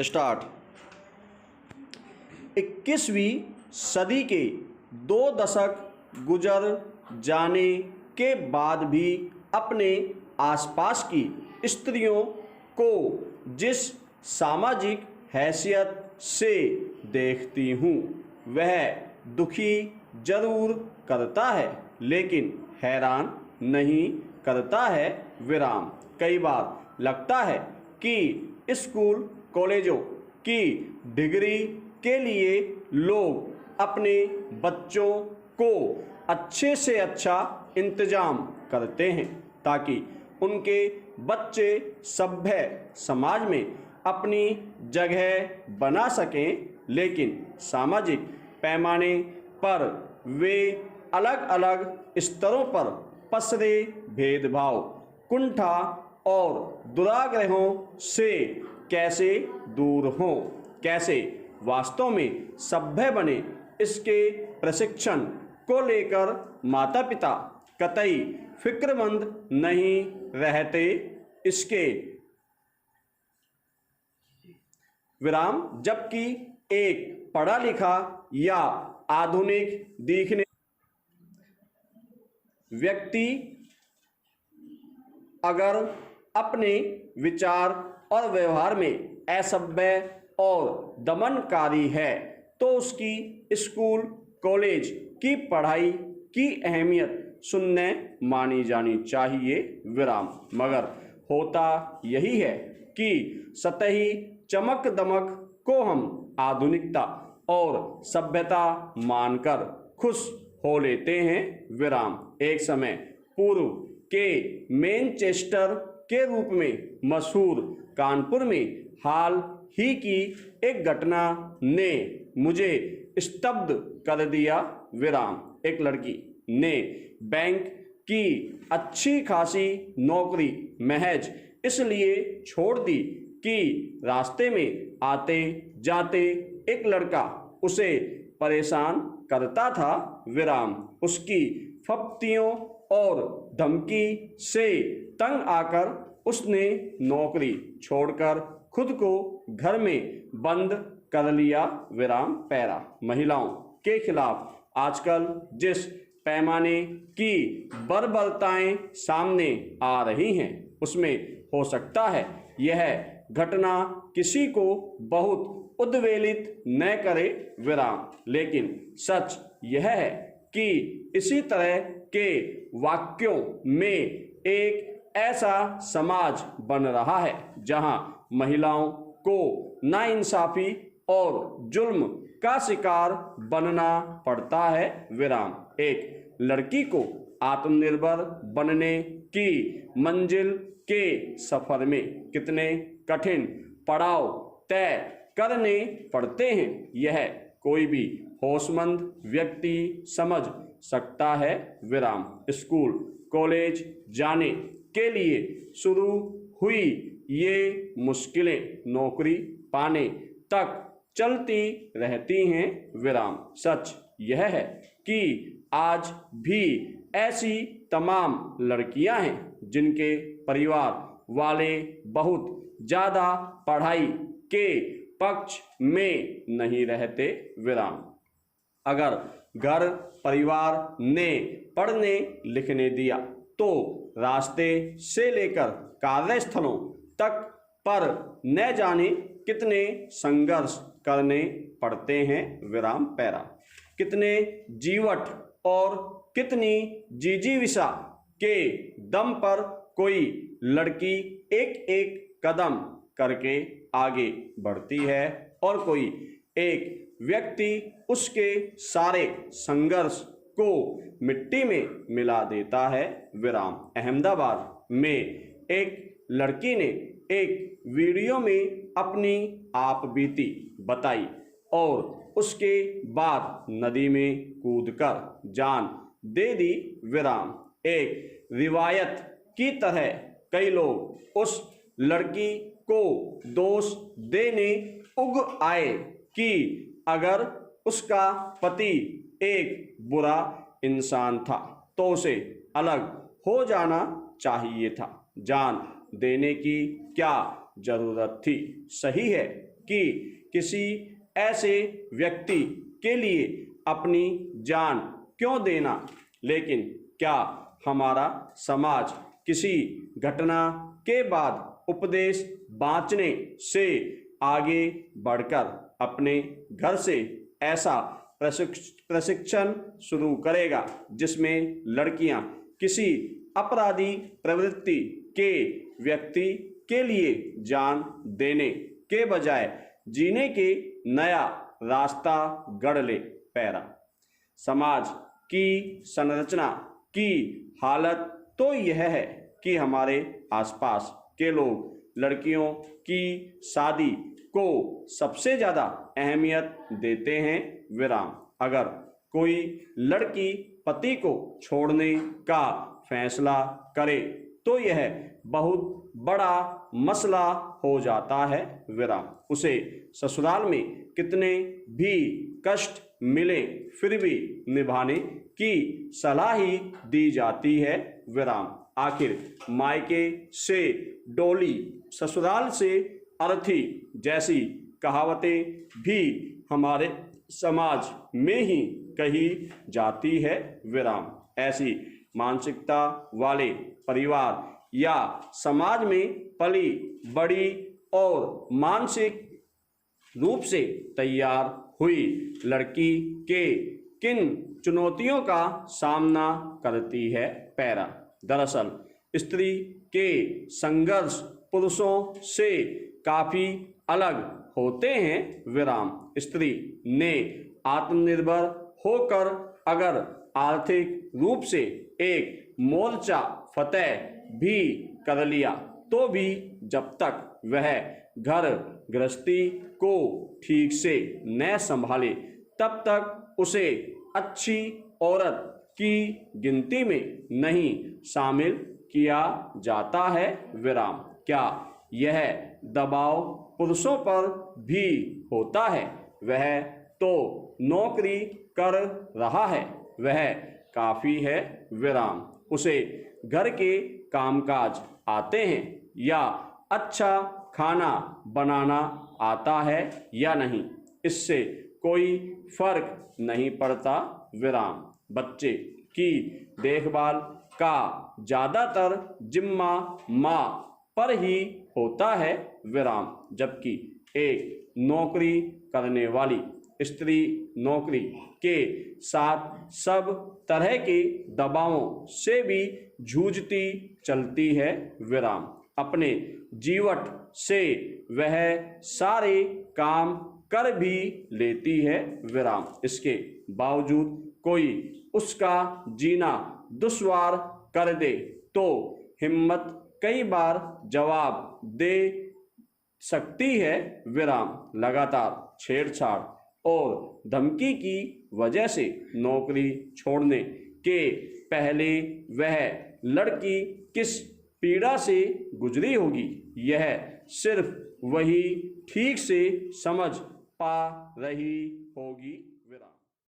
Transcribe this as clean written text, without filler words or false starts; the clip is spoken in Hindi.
स्टार्ट। 21वीं सदी के 2 दशक गुजर जाने के बाद भी अपने आसपास की स्त्रियों को जिस सामाजिक हैसियत से देखती हूँ वह दुखी जरूर करता है लेकिन हैरान नहीं करता है। विराम। कई बार लगता है कि स्कूल कॉलेजों की डिग्री के लिए लोग अपने बच्चों को अच्छे से अच्छा इंतजाम करते हैं ताकि उनके बच्चे सभ्य समाज में अपनी जगह बना सकें, लेकिन सामाजिक पैमाने पर वे अलग अलग स्तरों पर पसरे भेदभाव, कुंठा और दुराग्रहों से कैसे दूर हों, कैसे वास्तव में सभ्य बने, इसके प्रशिक्षण को लेकर माता पिता कतई फिक्रमंद नहीं रहते। इसके विराम। जबकि एक पढ़ा लिखा या आधुनिक दिखने व्यक्ति अगर अपने विचार और व्यवहार में असभ्य और दमनकारी है तो उसकी स्कूल कॉलेज की पढ़ाई की अहमियत शून्य मानी जानी चाहिए। विराम। मगर होता यही है कि सतही चमक दमक को हम आधुनिकता और सभ्यता मानकर खुश हो लेते हैं। विराम। एक समय पूर्व के मैनचेस्टर के रूप में मशहूर कानपुर में हाल ही की एक घटना ने मुझे स्तब्ध कर दिया। विराम। एक लड़की ने बैंक की अच्छी खासी नौकरी महज इसलिए छोड़ दी कि रास्ते में आते जाते एक लड़का उसे परेशान करता था। विराम। उसकी फप्तियों और धमकी से तंग आकर उसने नौकरी छोड़कर खुद को घर में बंद कर लिया। विराम। पैरा। महिलाओं के खिलाफ आजकल जिस पैमाने की बर्बरताएं सामने आ रही हैं उसमें हो सकता है यह घटना किसी को बहुत उद्वेलित न करे। विराम। लेकिन सच यह है कि इसी तरह के वाक्यों में एक ऐसा समाज बन रहा है जहां महिलाओं को नाइंसाफी और जुल्म का शिकार बनना पड़ता है। विराम। एक लड़की को आत्मनिर्भर बनने की मंजिल के सफर में कितने कठिन पड़ाव तय करने पड़ते हैं यह कोई भी होशमंद व्यक्ति समझ सकता है। विराम। स्कूल कॉलेज जाने के लिए शुरू हुई ये मुश्किलें नौकरी पाने तक चलती रहती हैं। विराम। सच यह है कि आज भी ऐसी तमाम लड़कियां हैं जिनके परिवार वाले बहुत ज़्यादा पढ़ाई के पक्ष में नहीं रहते। विराम। अगर घर परिवार ने पढ़ने लिखने दिया तो रास्ते से लेकर कार्यस्थलों तक पर न जाने कितने संघर्ष करने पड़ते हैं। विराम। पैरा। कितने जीवट और कितनी जिजीविषा के दम पर कोई लड़की एक एक कदम करके आगे बढ़ती है और कोई एक व्यक्ति उसके सारे संघर्ष को मिट्टी में मिला देता है। विराम। अहमदाबाद में एक लड़की ने एक वीडियो में अपनी आपबीती बताई और उसके बाद नदी में कूदकर जान दे दी। विराम। एक रिवायत की तरह कई लोग उस लड़की को दोष देने उग आए कि अगर उसका पति एक बुरा इंसान था तो उसे अलग हो जाना चाहिए था। जान देने की क्या जरूरत थी? सही है कि किसी ऐसे व्यक्ति के लिए अपनी जान क्यों देना, लेकिन क्या हमारा समाज किसी घटना के बाद उपदेश बांटने से आगे बढ़कर अपने घर से ऐसा प्रशिक्षण शुरू करेगा जिसमें लड़कियां किसी अपराधी प्रवृत्ति के व्यक्ति के लिए जान देने के बजाय जीने के नया रास्ता गढ़ ले। पैरा। समाज की संरचना की हालत तो यह है कि हमारे आसपास के लोग लड़कियों की शादी को सबसे ज़्यादा अहमियत देते हैं। विराम। अगर कोई लड़की पति को छोड़ने का फैसला करे तो यह बहुत बड़ा मसला हो जाता है। विराम। उसे ससुराल में कितने भी कष्ट मिले फिर भी निभाने की सलाह ही दी जाती है। विराम। आखिर मायके से डोली ससुराल से अर्थी जैसी कहावतें भी हमारे समाज में ही कही जाती है। विराम। ऐसी मानसिकता वाले परिवार या समाज में पली बड़ी और मानसिक रूप से तैयार हुई लड़की के किन चुनौतियों का सामना करती है। पैरा। दरअसल स्त्री के संघर्ष पुरुषों से काफी अलग होते हैं। विराम। स्त्री ने आत्मनिर्भर होकर अगर आर्थिक रूप से एक मोर्चा फतेह भी कर लिया तो भी जब तक वह घर गृहस्थी को ठीक से न संभाले तब तक उसे अच्छी औरत की गिनती में नहीं शामिल किया जाता है। विराम। क्या यह दबाव पुरुषों पर भी होता है? वह तो नौकरी कर रहा है, वह काफी है। विराम। उसे घर के कामकाज आते हैं या अच्छा खाना बनाना आता है या नहीं, इससे कोई फर्क नहीं पड़ता। विराम। बच्चे की देखभाल का ज़्यादातर जिम्मा माँ पर ही होता है। विराम। जबकि एक नौकरी करने वाली स्त्री नौकरी के साथ सब तरह के दबावों से भी जूझती चलती है। विराम। अपने जीवट से वह सारे काम कर भी लेती है। विराम। इसके बावजूद कोई उसका जीना दुश्वार कर दे तो हिम्मत कई बार जवाब दे सकती है। विराम। लगातार छेड़छाड़ और धमकी की वजह से नौकरी छोड़ने के पहले वह लड़की किस पीड़ा से गुजरी होगी यह सिर्फ वही ठीक से समझ पा रही होगी।